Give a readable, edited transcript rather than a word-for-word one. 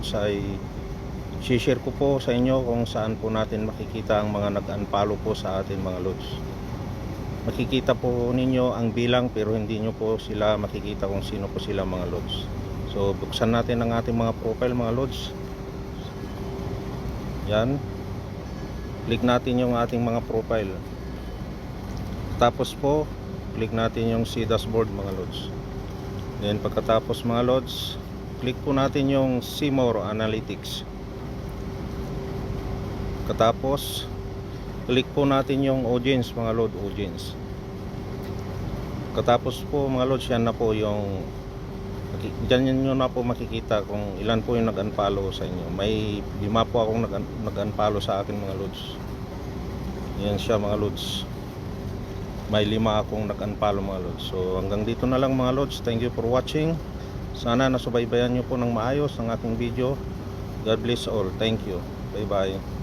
lods ay share ko po sa inyo kung saan po natin makikita ang mga nag-unfollow po sa atin mga lods. Makikita po ninyo ang bilang pero hindi nyo po sila makikita kung sino po sila mga lods. So buksan natin ang ating mga profile mga lods. Yan, click natin yung ating mga profile. Tapos po click natin yung see dashboard mga lods. Then pagkatapos mga lods, click po natin yung see more analytics. Katapos click po natin yung audience mga load, audience. Katapos po mga lods, yan na po yung dyan nyo na po makikita kung ilan po yung nag-unfollow sa inyo. May 5 po akong nag-unfollow sa akin mga lods. Yan siya mga lods, may 5 akong nag-unfollow mga lods. So hanggang dito na lang mga lods. Thank you for watching. Sana nasubaybayan nyo po ng maayos ang aking video. God bless all. Thank you. Bye bye.